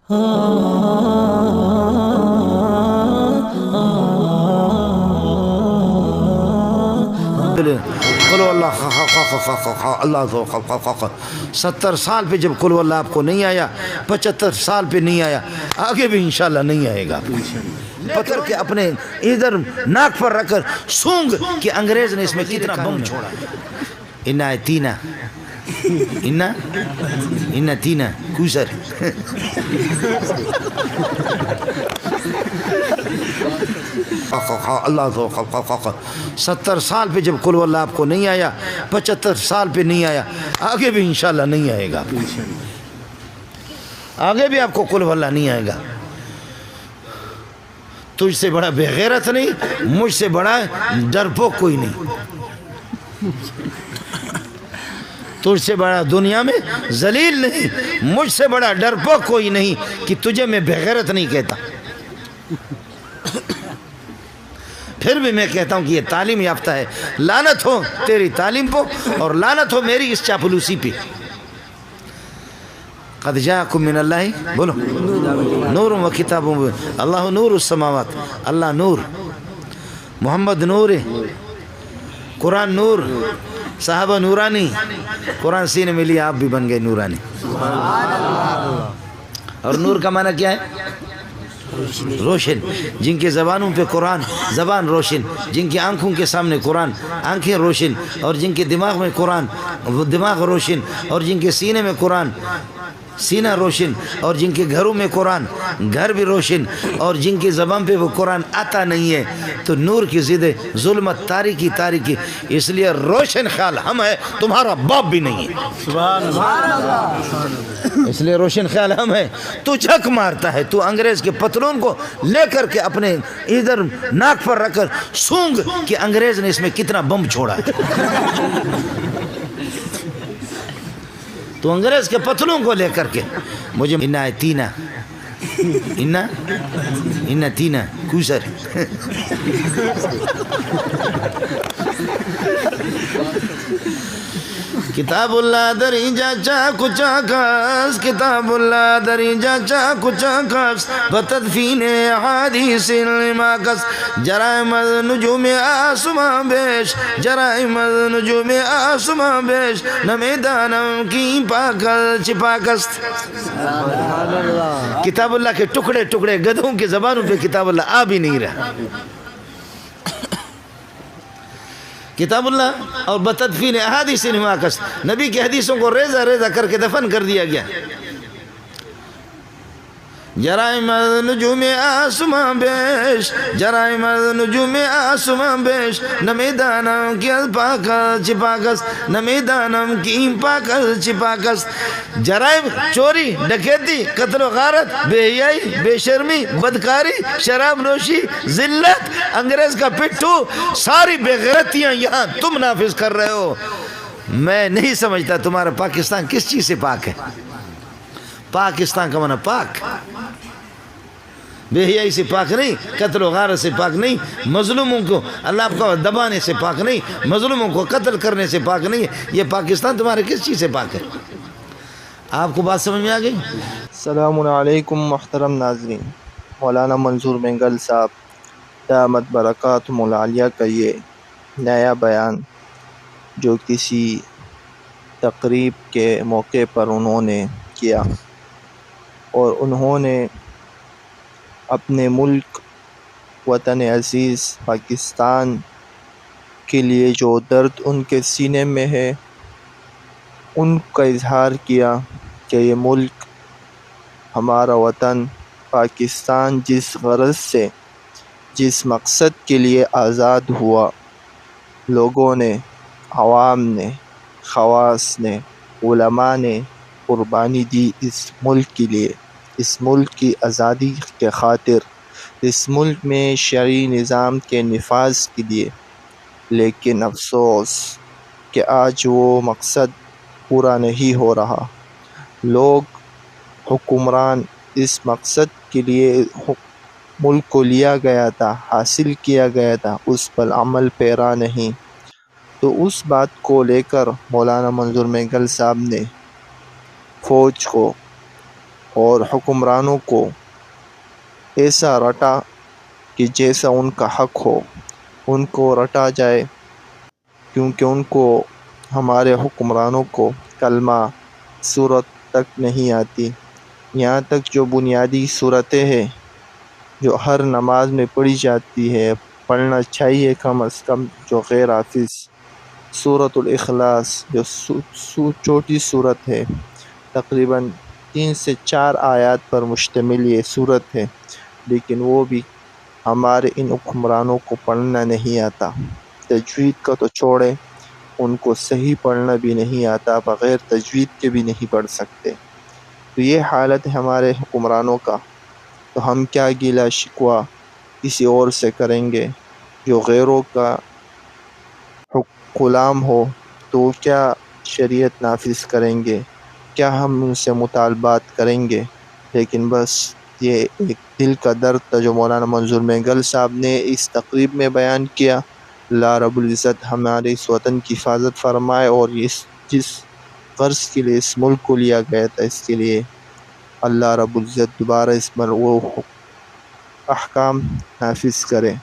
اللہ 70 سال پہ جب قل ہو اللہ آپ کو نہیں آیا، 75 سال پہ نہیں آیا، آگے بھی انشاءاللہ نہیں آئے گا۔ پتھر کے اپنے ادھر ناک پر رکھ کر سونگ کہ انگریز نے اس میں کتنا بم چھوڑا۔ انا تینا انا تینا کوسر اللہ 70 سال پہ جب قل ہو اللہ آپ کو نہیں آیا، 75 سال پہ نہیں آیا، آگے بھی انشاءاللہ نہیں آئے گا۔ آگے بھی آپ کو قل ہو اللہ نہیں آئے گا۔ تجھ سے بڑا بے غیرت نہیں، مجھ سے بڑا ڈرپوک کوئی نہیں۔ تجھ سے بڑا دنیا میں ذلیل نہیں، مجھ سے بڑا ڈرپوک کوئی نہیں کہ تجھے میں بے غیرت نہیں کہتا۔ پھر بھی میں کہتا ہوں کہ یہ تعلیم یافتہ ہے۔ لعنت ہو تیری تعلیم پہ اور لعنت ہو میری اس چاپلوسی پہ۔ قد جاءکم من اللہ بولو نور و کتاب، اللہ نور السماوات، اللہ نور، محمد نور، قرآن نور، صحابہ نورانی، قرآن سینے میں لیا آپ بھی بن گئے نورانی۔ اور نور کا معنی کیا ہے؟ روشن۔ جن کے زبانوں پہ قرآن، زبان روشن، جن کی آنکھوں کے سامنے قرآن، آنکھیں روشن، اور جن کے دماغ میں قرآن، دماغ روشن، اور جن کے سینے میں قرآن، سینہ روشن، اور جن کے گھروں میں قرآن، گھر بھی روشن، اور جن کی زبان پہ وہ قرآن آتا نہیں ہے تو نور کی ضد ظلمت، تاریکی تاریکی۔ اس لیے روشن خیال ہم ہے، تمہارا باپ بھی نہیں ہے۔ سبحان اللہ۔ اس لیے روشن خیال ہم ہے۔ تو جھک مارتا ہے، تو انگریز کے پتلون کو لے کر کے اپنے ادھر ناک پر رکھ کر سونگ کہ انگریز نے اس میں کتنا بم چھوڑا ہے۔ تو انگریز کے پتلوں کو لے کر کے مجھے انا تینا انا تینا کوسر کتاب اللہ دریجا چاکو چاکس، کتاب اللہ دریجا چاکو چاکس، بتدفین احادیث الماکس، جرائم نجوم آسمان بیش، جرائم نجوم آسمان بیش، نمیدانم کی پاکل چپاکست۔ کتاب اللہ کے ٹکڑے ٹکڑے گدھوں کی زبانوں پہ کتاب اللہ آ بھی نہیں رہا۔ کتاب اللہ اور بتدفین احادیث الماکس، نبی کی حدیثوں کو ریزہ ریزہ کر کے دفن کر دیا گیا۔ جرائم نجوم آسمان بیش، جرائم نجوم آسمان بیش، نمیدانم کی پاکل چپاکس، نمیدانم کی پاکل چپاکس۔ جرائم چوری، ڈکیتی، قتل و غارت، بے حیائی، بے شرمی، بدکاری، شراب نوشی، ذلت، انگریز کا پٹھو، ساری بے غیرتیاں یہاں تم نافذ کر رہے ہو۔ میں نہیں سمجھتا تمہارا پاکستان کس چیز سے پاک ہے۔ پاکستان کا معنی پاک، بے حیائی سے پاک نہیں، قتل و غارت سے پاک نہیں، مظلوموں کو اللہ کو دبانے سے پاک نہیں، مظلوموں کو قتل کرنے سے پاک نہیں۔ یہ پاکستان تمہارے کس چیز سے پاک ہے؟ آپ کو بات سمجھ میں آ گئی؟ السلام علیکم محترم ناظرین، مولانا منظور مینگل صاحب دامت برکاتہم العالیہ کا یہ نیا بیان جو کسی تقریب کے موقع پر انہوں نے کیا، اور انہوں نے اپنے ملک وطن عزیز پاکستان کے لیے جو درد ان کے سینے میں ہے ان کا اظہار کیا کہ یہ ملک ہمارا وطن پاکستان جس غرض سے، جس مقصد کے لیے آزاد ہوا، لوگوں نے، عوام نے، خواص نے، علماء نے قربانی دی اس ملک کے لیے، اس ملک کی آزادی کے خاطر، اس ملک میں شرعی نظام کے نفاذ کے لیے۔ لیکن افسوس کہ آج وہ مقصد پورا نہیں ہو رہا۔ لوگ، حکمران اس مقصد کے لیے ملک کو لیا گیا تھا، حاصل کیا گیا تھا، اس پر عمل پیرا نہیں۔ تو اس بات کو لے کر مولانا منظور مینگل صاحب نے فوج کو، اور حکمرانوں کو ایسا رٹا کہ جیسا ان کا حق ہو ان کو رٹا جائے، کیونکہ ان کو ہمارے حکمرانوں کو کلمہ سورت تک نہیں آتی، یہاں تک جو بنیادی صورتیں ہیں جو ہر نماز میں پڑھی جاتی ہے، پڑھنا چاہیے کم از کم، جو غیر حافظ سورۃ الاخلاص جو چھوٹی صورت ہے، تقریباً 3 سے 4 آیات پر مشتمل یہ صورت ہے، لیکن وہ بھی ہمارے ان حکمرانوں کو پڑھنا نہیں آتا۔ تجوید کا تو چھوڑے، ان کو صحیح پڑھنا بھی نہیں آتا، بغیر تجوید کے بھی نہیں پڑھ سکتے۔ تو یہ حالت ہے ہمارے حکمرانوں کا، تو ہم کیا گلہ شکوہ کسی اور سے کریں گے؟ جو غیروں کا غلام ہو تو وہ کیا شریعت نافذ کریں گے؟ کیا ہم ان سے مطالبات کریں گے؟ لیکن بس یہ ایک دل کا درد تھا جو مولانا منظور مینگل صاحب نے اس تقریب میں بیان کیا۔ اللہ رب العزت ہمارے اس وطن کی حفاظت فرمائے، اور جس غرض کے لیے اس ملک کو لیا گیا تھا اس کے لیے اللہ رب العزت دوبارہ اس پر وہ احکام نافذ کرے۔